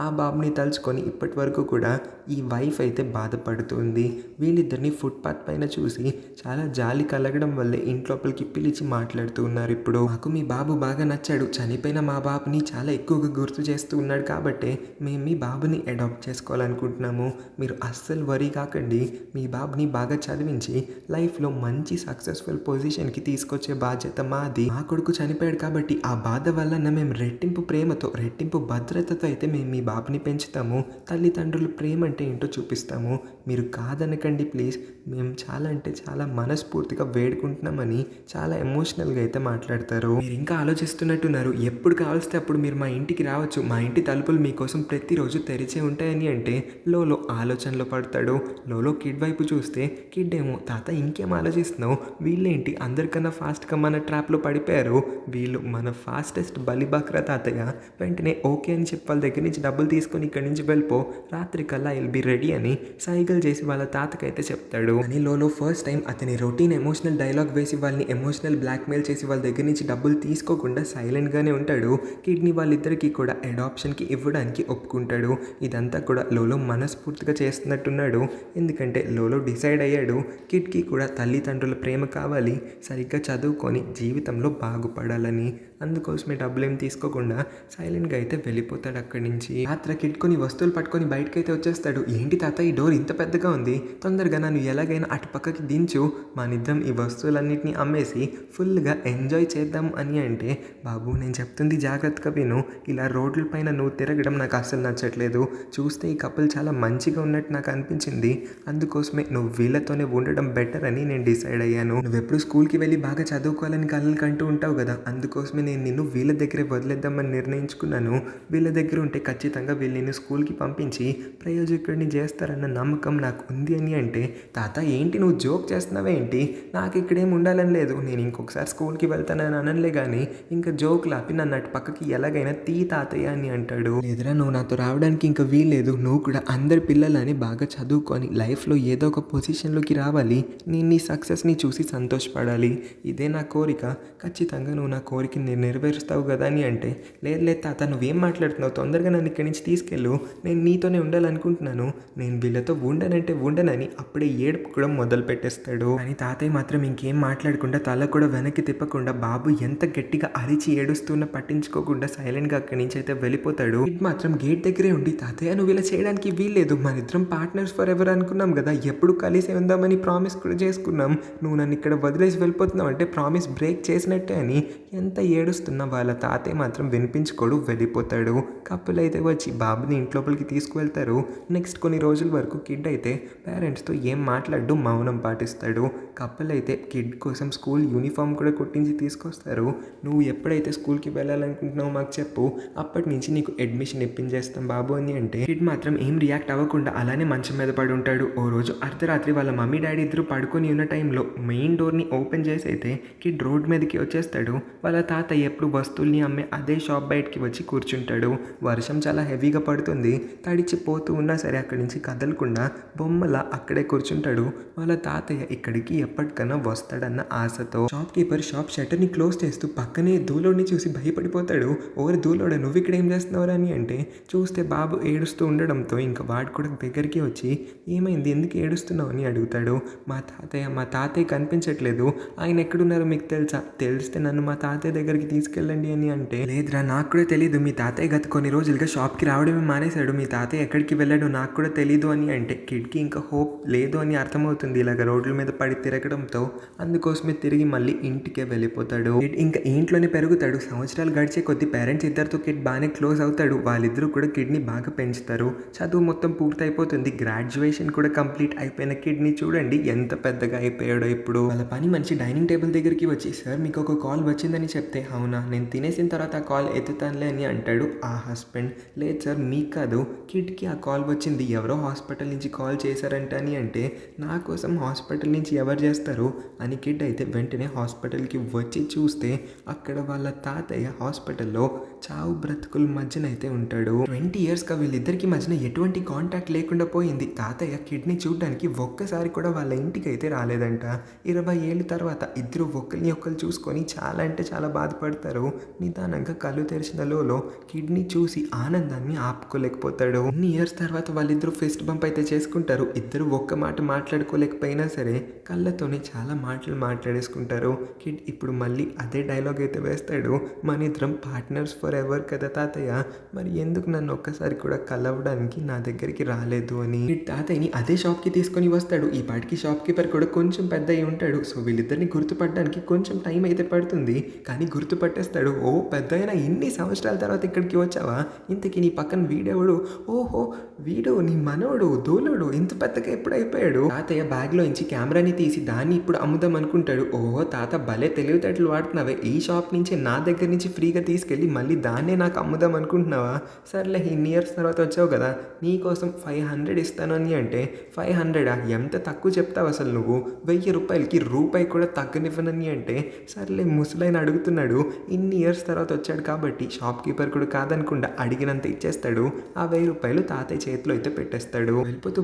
ఆ బాబుని తలుచుకొని ఇప్పటి వరకు కూడా ఈ వైఫ్ అయితే బాధపడుతుంది. వీళ్ళిద్దరిని ఫుట్పాత్ పైన చూసి చాలా జాలి కలగడం వల్లే ఇంట్లోపలికి పిలిచి మాట్లాడుతూ ఉన్నారు. ఇప్పుడు మాకు మీ బాబు బాగా నచ్చాడు, చనిపోయిన మా బాబుని చాలా ఎక్కువగా గుర్తు చేస్తూ ఉన్నాడు కాబట్టే మేము మీ బాబుని అడాప్ట్ చేసుకోవాలనుకుంటున్నాము. మీరు అస్సలు వరీ కాకండి. మీ బాబుని బాగా చదివించి లైఫ్లో మంచి సక్సెస్ఫుల్ పొజిషన్కి తీసుకొచ్చే బాధ్యత మాది. మా కొడుకు చనిపోయాడు కాబట్టి ఆ బాధ వలన మేము రెట్టింపు ప్రేమతో రెట్టింపు భద్రతతో అయితే మేము మీ బాబుని పెంచుతాము. తల్లిదండ్రుల ప్రేమ అంటే ఏంటో చూపిస్తాము. మీరు కాదనకండి ప్లీజ్. మేము చాలా అంటే చాలా మనస్ఫూర్తిగా వేడుకుంటున్నామని చాలా ఎమోషనల్గా అయితే మాట్లాడతారు. మీరు ఇంకా ఆలోచిస్తున్నట్టున్నారు, ఎప్పుడు కావాల్స్తే అప్పుడు మీరు మా ఇంటికి రావచ్చు, మా ఇంటి తలుపులు మీకోసం ప్రతిరోజు తెరిచే ఉంటాయని అంటే లోలో ఆలోచనలో పడతాడు. లోలో కిడ్ వైపు చూస్తే కిడ్ ఏమో తాత ఇంకేం ఆలోచిస్తున్నావు, వీళ్ళేంటి అందరికన్నా ఫాస్ట్గా మన ట్రాప్లో పడిపోయారు, వీళ్ళు మన ఫాస్టెస్ట్ బలిబాక్రా తాతయ్య, వెంటనే ఓకే అని చెప్పి వాళ్ళ దగ్గర నుంచి డబ్బులు తీసుకొని ఇక్కడి నుంచి వెళ్ళిపో, రాత్రి కల్లా ఐల్ బి రెడీ అని సైకిల్ చేసి వాళ్ళ తాతకైతే చెప్తాడు. అని లోలో ఫస్ట్ టైం అతని రొటీన్ ఎమోషనల్ డైలాగ్ వేసి వాళ్ళని ఎమోషనల్ బ్లాక్మెయిల్ చేసి వాళ్ళ దగ్గర నుంచి డబ్బులు తీసుకోకుండా సైలెంట్గానే ఉంటాడు. కిడ్నీ వాళ్ళిద్దరికీ కూడా అడాప్షన్కి ఇవ్వడానికి ఒప్పుకుంటాడు. ఇదంతా కూడా లోలో మనస్ఫూర్తిగా చేస్తున్నట్టున్నాడు. ఎందుకంటే లోలో డిసైడ్ అయ్యాడు కిడ్కి కూడా తల్లిదండ్రుల ప్రేమ కావాలి, సరిగ్గా చదువుకొని జీవితంలో బాగుపడాలని. అందుకోసమే డబ్బులు ఏం తీసుకోకుండా సైలెంట్గా అయితే వెళ్ళిపోతాడు అక్కడి నుంచి. రాత్రి కిడ్ కొన్ని వస్తువులు పట్టుకొని బయటకైతే వచ్చేస్తాడు. ఏంటి తాత ఈ డోర్ ఇంత పెద్దగా ఉంది, తొందరగా నన్ను ఎలాగైనా అటు పక్కకి దించు, మనిద్దరం ఈ వస్తువులన్నింటినీ అమ్మేసి ఫుల్గా ఎంజాయ్ చేద్దాం అని అంటే, బాబు నేను చెప్తుంది జాగ్రత్తగా విను, ఇలా రోడ్ల పైన నువ్వు తిరగడం నాకు అస్సలు నచ్చట్లేదు, చూస్తే ఈ కపుల్ చాలా మంచిగా ఉన్నట్టు నాకు అనిపించింది, అందుకోసమే నువ్వు వీళ్ళతోనే ఉండడం బెటర్ అని నేను డిసైడ్ అయ్యాను. నువ్వెప్పుడు స్కూల్కి వెళ్ళి బాగా చదువుకోవాలని కలలు కంటూ ఉంటావు కదా, అందుకోసమే నేను నిన్ను వీళ్ళ దగ్గరే వదిలేద్దామని నిర్ణయించుకున్నాను. వీళ్ళ దగ్గర ఉంటే ఖచ్చితంగా వీళ్ళు నిన్ను స్కూల్కి పంపించి ప్రయోజకుడిని చేస్తారన్న నమ్మకం నాకు ఉంది అని అంటే, తాత ఏంటి నువ్వు జోక్ చేస్తున్నావే ఏంటి, నాకు ఇక్కడేం ఉండాలని లేదు, నేను ఇంకొకసారి స్కూల్కి వెళ్తానని అనలే కానీ ఇంకా జోక్ లాపి నన్ను అటు పక్కకి ఎలాగైనా తీ తాతయ్య అని అంటాడు. లేదురా నువ్వు నాతో రావడానికి ఇంకా వీల్లేదు, నువ్వు కూడా అందరి పిల్లలని బాగా చదువుకొని లైఫ్లో ఏదో ఒక పొజిషన్లోకి రావాలి, నేను నీ సక్సెస్ని చూసి సంతోషపడాలి, ఇదే నా కోరిక, ఖచ్చితంగా నువ్వు నా కోరికని నెరవేరుస్తావు కదా అని అంటే, లేదు తాత నువ్వేం మాట్లాడుతున్నావు, తొందరగా నన్ను ఇక్కడి నుంచి తీసుకెళ్ళు, నేను నీతోనే ఉండాలనుకుంటున్నాను, నేను వీళ్ళతో ఉండనని అప్పుడే ఏడుపు కూడా మొదలు పెట్టేస్తాడు. కానీ తాతయ్య మాత్రం ఇంకేం మాట్లాడకుండా తల కూడా వెనక్కి తిప్పకుండా బాబు ఎంత గట్టిగా అరిచి ఏడుస్తున్నా పట్టించుకోకుండా సైలెంట్గా అక్కడి నుంచి అయితే వెళ్ళిపోతాడు. కిడ్ మాత్రం గేట్ దగ్గరే ఉండి, తాతయ్య నువ్వు ఇలా చేయడానికి వీల్లేదు, మన ఇద్దరం పార్ట్నర్స్ ఫర్ ఎవర్ అనుకున్నాం కదా, ఎప్పుడు కలిసి ఉందామని ప్రామిస్ కూడా చేసుకున్నాం, నువ్వు నన్ను ఇక్కడ వదిలేసి వెళ్ళిపోతున్నావు అంటే ప్రామిస్ బ్రేక్ చేసినట్టే అని ఎంత ఏడుస్తున్నా వాళ్ళ తాతయ్య మాత్రం వినిపించుకోడు, వెళ్ళిపోతాడు. కప్పులు అయితే వచ్చి బాబుని ఇంట్లోపలికి తీసుకువెళ్తారు. నెక్స్ట్ కొన్ని రోజుల వరకు కిడ్ అయితే పేరెంట్స్తో ఏం మాట్లాడు మౌనం పాటిస్తాడు. కప్పులు అయితే కిడ్ కోసం స్కూల్ యూనిఫామ్ కూడా కుట్టించి తీసుకొస్తారు. నువ్వు ఎప్పుడైతే స్కూల్కి వెళ్ళాలనుకుంటున్నావు మాకు చెప్పు, అప్పటి నుంచి నీకు అడ్మిషన్ ఇప్పించేస్తాం బాబు అని అంటే, కిడ్ మాత్రం ఏం రియాక్ట్ అవ్వకుండా అలానే మంచం మీద పడి ఉంటాడు. ఓ రోజు అర్ధరాత్రి వాళ్ళ మమ్మీ డాడీ ఇద్దరు పడుకొని ఉన్న టైంలో మెయిన్ డోర్ని ఓపెన్ చేసి అయితే కిడ్ రోడ్ మీదకి వచ్చేస్తాడు. వాళ్ళ తాతయ్య ఎప్పుడు వస్తువుల్ని అమ్మే అదే షాప్ బయటికి వచ్చి కూర్చుంటాడు. వర్షం చాలా హెవీగా పడుతుంది, తడిచిపోతూ ఉన్నా సరే అక్కడి నుంచి కదలకుండా బొమ్మలా అక్కడే కూర్చుంటాడు. వాళ్ళ తాతయ్య ఇక్కడికి ఎప్పటికన్నా వస్తాడన్న ఆశతో షాప్ కీపర్ షాప్ షట్టర్ని క్లోజ్ చేస్తూ పక్కనే దూలోడిని చూసి భయపడిపోతాడు. ఓరి దూలోడ నువ్వు ఇక్కడ ఏం చేస్తున్నావు అని అంటే, చూస్తే బాబు ఏడుస్తూ ఉండడంతో ఇంకా వాడు కూడా దగ్గరికి వచ్చి ఏమైంది ఎందుకు ఏడుస్తున్నావు అని అడుగుతాడు. మా తాతయ్య కనిపించట్లేదు, ఆయన ఎక్కడున్నారో మీకు తెలుసా, తెలిస్తే నన్ను మా తాతయ్య దగ్గరికి తీసుకెళ్ళండి అని అంటే, లేదురా నాకు కూడా తెలీదు, మీ తాతయ్య గత కొన్ని రోజులుగా షాప్కి రావడమే మానేశాడు, మీ తాతయ్య ఎక్కడికి వెళ్ళాడు నాకు కూడా తెలీదు అని అంటే, కిడ్కి ఇంకా హోప్ లేదు అని అర్థమవుతుంది ఇలాగ రోడ్ల మీద పడి తిరగడంతో. అందుకోసమే తిరిగి మళ్ళీ ఇంటికే వెళ్ళిపోతాడు. కిడ్ ఇంకా ఇంట్లోనే పెరుగుతాడు. సంవత్సరాలు గడిచే కొద్ది పేరెంట్స్ ఇద్దరితో కిడ్ బాగానే క్లోజ్ అవుతాడు. వాళ్ళిద్దరూ కూడా కిడ్ని బాగా పెంచుతారు. చదువు మొత్తం పూర్తయిపోతుంది. గ్రాడ్యుయేషన్ కూడా కంప్లీట్ అయిపోయిన కిడ్ని చూడండి ఎంత పెద్దగా అయిపోయాడో ఇప్పుడు. వాళ్ళ పని మనిషి డైనింగ్ టేబుల్ దగ్గరికి వచ్చి, సార్ మీకు ఒక కాల్ వచ్చిందని చెప్తే, అవునా నేను తినేసిన తర్వాత ఆ కాల్ ఎత్తుతానులే అని అంటాడు ఆ హస్బెండ్. లేదు సార్ మీకు కాదు, కిడ్కి ఆ కాల్ వచ్చింది, ఎవరో హాస్పిటల్ నుంచి కాల్ చేశారంట అని అంటే, నా కోసం హాస్పిటల్ నుంచి ఎవరు చేస్తారు అని కిడ్ అయితే వెంటనే హాస్పిటల్కి వచ్చి చూస్తే అక్కడ వాళ్ళ తాతయ్య హాస్పిటల్లో చావు బ్రతుకుల మధ్యన అయితే ఉంటాడు. 20 ఇయర్స్గా వీళ్ళిద్దరికి మధ్యన ఎటువంటి కాంటాక్ట్ లేకుండా పోయింది. తాతయ్య కిడ్ని చూడడానికి ఒక్కసారి కూడా వాళ్ళ ఇంటికి అయితే రాలేదంట. 20 ఏళ్ళ తర్వాత ఇద్దరు ఒకరిని ఒకరు చూసుకొని చాలా అంటే చాలా బాధపడతారు. నిదానంగా కళ్ళు తెరిచిన లోలో కిడ్ని చూసి ఆనందాన్ని ఆపుకోలేకపోతాడు. ఇన్ని ఇయర్స్ తర్వాత వాళ్ళిద్దరూ ఫిస్ట్ బంప్ అయితే చేసుకుంటారు. ఇద్దరు ఒక్క మాట మాట్లాడుకోలేకపోయినా సరే కళ్ళతోనే చాలా మాటలు మాట్లాడేసుకుంటారు. కిడ్ ఇప్పుడు మళ్ళీ అదే డైలాగ్ అయితే వేస్తాడు, మన ఇద్దరం పార్ట్నర్స్ ఫర్ ఎవర్ కదా తాతయ్య, మరి ఎందుకు నన్ను ఒక్కసారి కూడా కలవడానికి నా దగ్గరికి రాలేదు అని. కిడ్ తాతయ్యని అదే షాప్కి తీసుకొని వస్తాడు. ఈ పాటికి షాప్ కీపర్ కూడా కొంచెం పెద్ద అయి ఉంటాడు. సో వీళ్ళిద్దరిని గుర్తుపట్టడానికి కొంచెం టైం అయితే పడుతుంది, కానీ గుర్తుపట్టేస్తాడు. ఓ పెద్దయినా ఇన్ని సంవత్సరాల తర్వాత ఇక్కడికి వచ్చావా, ఇంతకీ నీ పక్కన వీడెవడు, ఓహో వీడు నీ మనవడు దోలుడు, ఇంత పెద్దగా ఎప్పుడైపోయాడు. తాతయ్య బ్యాగ్లో నుంచి కెమెరాని తీసి దాన్ని ఇప్పుడు అమ్ముదాం అనుకుంటాడు. ఓహో తాత భలే తెలివితేటలు వాడుతున్నావే, ఈ షాప్ నుంచి నా దగ్గర నుంచి ఫ్రీగా తీసుకెళ్ళి మళ్ళీ దాన్నే నాకు అమ్ముదాం అనుకుంటున్నావా, సర్లే ఇన్ని ఇయర్స్ తర్వాత వచ్చావు కదా నీకోసం 500 ఇస్తాను అని అంటే 500 ఎంత తక్కువ చెప్తావు అసలు నువ్వు, 1000 రూపాయలకి రూపాయి కూడా తగ్గనివ్వనని అంటే సర్లే ముసలైన అడుగుతున్నాడు. ఇన్ని ఇయర్స్ తర్వాత వచ్చాడు కాబట్టి షాప్ కీపర్ కూడా కాదనకుండా అడిగినంత ఇచ్చేస్తాడు. ఆ 1000 రూపాయలు తాతయ్య చేతిలో అయితే పెట్టేస్తాడు.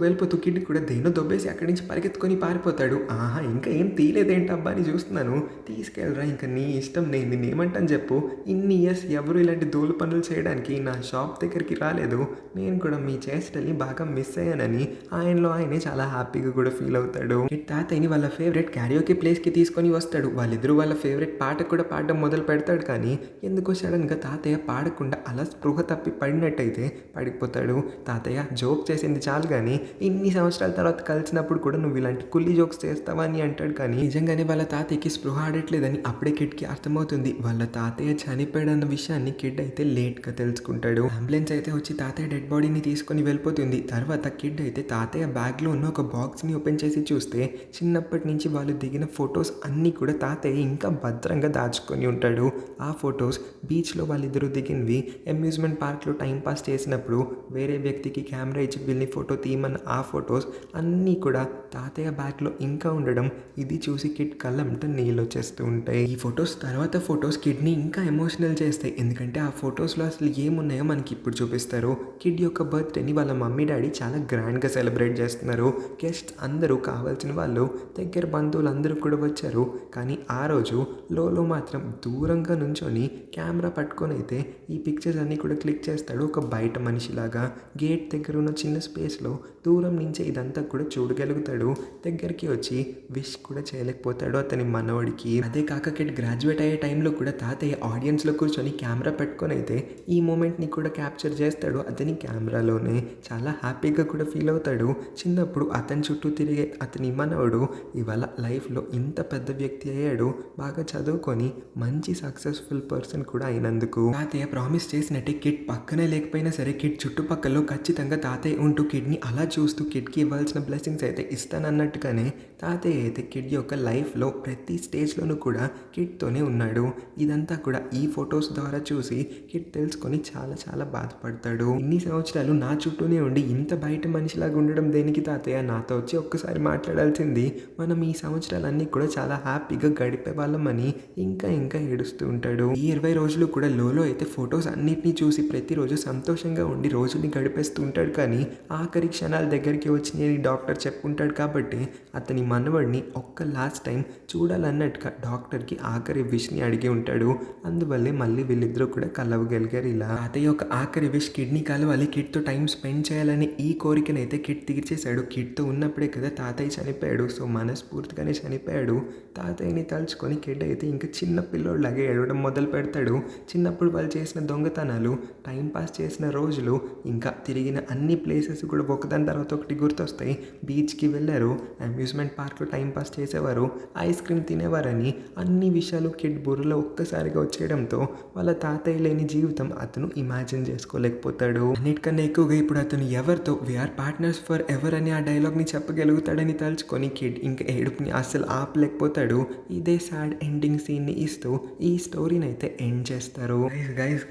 వెళ్ళిపోతూ కిడ్ కూడా దేనో దొబ్బేసి అక్కడి నుంచి పరిగెత్తుకొని పారిపోతాడు. ఆహా ఇంకా ఏం తీయలేదేంటబ్బా అని చూస్తున్నాను, తీసుకెళ్ళరా ఇంకా నీ ఇష్టం, నేను నిన్నేమంటాను చెప్పు, ఇన్ని ఇయర్స్ ఎవరు ఇలాంటి దూల పనులు చేయడానికి నా షాప్ దగ్గరికి రాలేదు, నేను కూడా మీ చేష్టల్ని బాగా మిస్ అయ్యానని ఆయనలో ఆయనే చాలా హ్యాపీగా కూడా ఫీల్ అవుతాడు. తాతయ్యని వాళ్ళ ఫేవరెట్ క్యారియోకే ప్లేస్కి తీసుకొని వస్తాడు. వాళ్ళిద్దరూ వాళ్ళ ఫేవరెట్ పాట కూడా పాడడం మొదలు పెడతాడు. కానీ ఎందుకో సడన్గా తాతయ్య పాడకుండా అలా స్పృహ తప్పి పడినట్టయితే పడిపోతాడు. తాతయ్య జోక్ చేసింది చాలు కానీ ఇన్ని సంవత్సరాల తర్వాత కలిసినప్పుడు కూడా నువ్వు ఇలాంటి కుల్లి జోక్స్ చేస్తావా అని అంటాడు. కానీ నిజంగానే వాళ్ళ తాతయ్యకి స్పృహ ఆడట్లేదని అప్పుడే కిడ్కి అర్థమవుతుంది. వాళ్ళ తాతయ్య చనిపోయాడన్న విషయాన్ని కిడ్ అయితే లేట్గా తెలుసుకుంటాడు. అంబులెన్స్ అయితే వచ్చి తాతయ్య డెడ్ బాడీని తీసుకొని వెళ్ళిపోతుంది. తర్వాత కిడ్ అయితే తాతయ్య బ్యాగ్లో ఉన్న ఒక బాక్స్ని ఓపెన్ చేసి చూస్తే చిన్నప్పటి నుంచి వాళ్ళు దిగిన ఫొటోస్ అన్నీ కూడా తాతయ్య ఇంకా భద్రంగా దాచుకొని ఉంటాడు. ఆ ఫొటోస్ బీచ్లో వాళ్ళిద్దరూ దిగినవి, అమ్యూజ్మెంట్ పార్క్లో టైంపాస్ చేసినప్పుడు వేరే వ్యక్తికి కెమెరా ఇచ్చి వీళ్ళని ఫోటో తీయమన్న ఆ ఫొటోస్ అన్నీ కూడా తాతయ్య బ్యాగ్లో ఇంకా ఉండడం, ఇది చూసి కిడ్ కళ్ళంట నీళ్ళు వచ్చేస్తూ ఉంటాయి. ఈ తర్వాత ఫొటోస్ కిడ్ని ఇంకా ఎమోషనల్ చేస్తాయి. ఎందుకంటే ఆ ఫొటోస్లో అసలు ఏమున్నాయో మనకి ఇప్పుడు చూపిస్తారు. కిడ్ యొక్క బర్త్డేని వాళ్ళ మమ్మీ డాడీ చాలా గ్రాండ్గా సెలబ్రేట్ చేస్తున్నారు. గెస్ట్స్ అందరూ కావాల్సిన వాళ్ళు, దగ్గర బంధువులు అందరూ కూడా వచ్చారు. కానీ ఆ రోజు లోలో మాత్రం దూరంగా నుంచొని కెమెరా పట్టుకొని అయితే ఈ పిక్చర్స్ అన్నీ కూడా క్లిక్ చేస్తాడు. ఒక బయట మనిషిలాగా గేట్ దగ్గర ఉన్న చిన్న స్పేస్లో దూరం నుంచే ఇదంతా కూడా చూడగలుగుతాడు. దగ్గరికి వచ్చి విష్ కూడా చేయలేకపోతాడు అతని మనవడికి. అదే కాక కిడ్ గ్రాడ్యుయేట్ అయ్యే టైంలో కూడా తాతయ్య ఆడియన్స్లో కూర్చొని కెమెరా పెట్టుకొని అయితే ఈ మూమెంట్ని కూడా క్యాప్చర్ చేస్తాడు అతని కెమెరాలోనే. చాలా హ్యాపీగా కూడా ఫీల్ అవుతాడు. చిన్నప్పుడు అతని చుట్టూ తిరిగే అతని మనవడు ఇవాళ లైఫ్లో ఇంత పెద్ద వ్యక్తి అయ్యాడు, బాగా చదువుకొని మంచి సక్సెస్ఫుల్ పర్సన్ కూడా అయినందుకు. తాతయ్య ప్రామిస్ చేసినట్టే కిడ్ పక్కనే లేకపోయినా సరే కిడ్ చుట్టుపక్కల ఖచ్చితంగా తాతయ్య ఉంటూ కిడ్ని అలా చూస్తూ కిడ్కి ఇవ్వాల్సిన బ్లెస్సింగ్స్ అయితే ఇస్తానన్నట్టుగానే తాతయ్య అయితే కిడ్ యొక్క లైఫ్లో ప్రతి స్టేజ్లోనూ కూడా కిడ్తోనే ఉన్నాడు. ఇదంతా కూడా ఈ ఫొటోస్ ద్వారా చూసి కిడ్ తెలుసుకొని చాలా చాలా బాధపడతాడు. ఇన్ని సంవత్సరాలు నా చుట్టూనే ఉండి ఇంత బయట మనిషిలాగా ఉండడం దేనికి తాతయ్య, నాతో వచ్చి ఒక్కసారి మాట్లాడాల్సింది, మనం ఈ సంవత్సరాలన్నీ కూడా చాలా హ్యాపీగా గడిపే వాళ్ళమని ఇంకా ఇంకా ఏడుస్తూ ఉంటాడు. ఈ 20 రోజులు కూడా లోలో అయితే ఫొటోస్ అన్నిటినీ చూసి ప్రతిరోజు సంతోషంగా ఉండి రోజుని గడిపేస్తూ ఉంటాడు. కానీ ఆఖరి క్షణాల దగ్గరికి వచ్చి నేను డాక్టర్ చెప్పుకుంటాడు కాబట్టి అతని మనవడిని ఒక్క లాస్ట్ టైం చూడాలన్నట్టుగా డాక్టర్కి ఆఖరి విష్ని అడిగి ఉంటాడు. అందువల్లే మళ్ళీ వీళ్ళిద్దరూ కూడా కలవగలిగారు. ఇలా తాతయ్య ఒక ఆఖరి విష్ కిడ్ని కలవాలి, కిడ్తో టైం స్పెండ్ చేయాలని ఈ కోరికనైతే కిడ్ తీర్చేశాడు. కిడ్తో ఉన్నప్పుడే కదా తాతయ్య చనిపోయాడు, సో మనస్ఫూర్తిగానే చనిపోయాడు. తాతయ్యని తలుచుకొని కిడ్ అయితే ఇంకా చిన్న పిల్లోడ్లాగే ఏడవడం మొదలు పెడతాడు. చిన్నప్పుడు వాళ్ళు చేసిన దొంగతనాలు, టైంపాస్ చేసిన రోజులు, ఇంకా తిరిగిన అన్ని ప్లేసెస్ కూడా ఒకదాని తర్వాత ఒకటి గుర్తొస్తాయి. బీచ్కి వెళ్ళారు, అమ్యూజ్మెంట్ పార్క్లో టైంపాస్ చేసేవారు, ఐస్ క్రీమ్ తినేవారని అన్ని విషయాలు కిడ్ బుర్రలో ఒక్కసారిగా వచ్చేయడంతో వాళ్ళ తాతయ్య లేని జీవితం అతను ఇమాజిన్ చేసుకోలేకపోతాడు. అన్నిటికన్నా ఎక్కువగా ఇప్పుడు అతను ఎవరితో వీఆర్ పార్ట్నర్స్ ఫర్ ఎవర్ అని ఆ డైలాగ్ని చెప్పగలుగుతాడని తలుచుకొని కిడ్ ఇంకా ఏడుపుని అస్సలు ఆపలేకపోతాడు. ఇదే సాడ్ ఎండింగ్ సీన్ని ఇస్తూ ఈ స్టోరీని అయితే ఎండ్ చేస్తారు.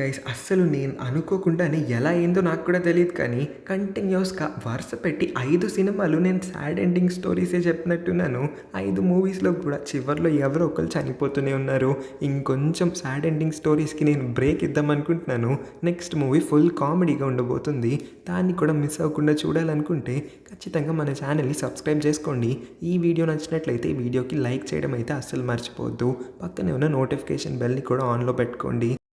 గైస్ అస్సలు నేను అనుకోకుండానే ఎలా అయిందో నాకు కూడా తెలియదు, కానీ కంటిన్యూస్గా వరుస పెట్టి 5 సినిమాలు నేను సాడ్ ఎండింగ్ స్టోరీసే చెప్పినట్టున్నాను. 5 మూవీస్లో కూడా చివరిలో ఎవరో ఒకరు చనిపోతూనే ఉన్నారు. ఇంకొంచెం సాడ్ ఎండింగ్ స్టోరీస్కి నేను బ్రేక్ ఇద్దాం అనుకుంటున్నాను. నెక్స్ట్ మూవీ ఫుల్ కామెడీగా ఉండబోతుంది. దాన్ని కూడా మిస్ అవ్వకుండా చూడాలనుకుంటే ఖచ్చితంగా మన ఛానల్ని సబ్స్క్రైబ్ చేసుకోండి. ఈ వీడియో నచ్చినట్లయితే ఈ వీడియోకి లైక్ చేయడం అయితే అస్సలు మర్చిపోవద్దు. పక్కనే ఉన్న నోటిఫికేషన్ బెల్ని కూడా ఆన్లో పెట్టుకోండి.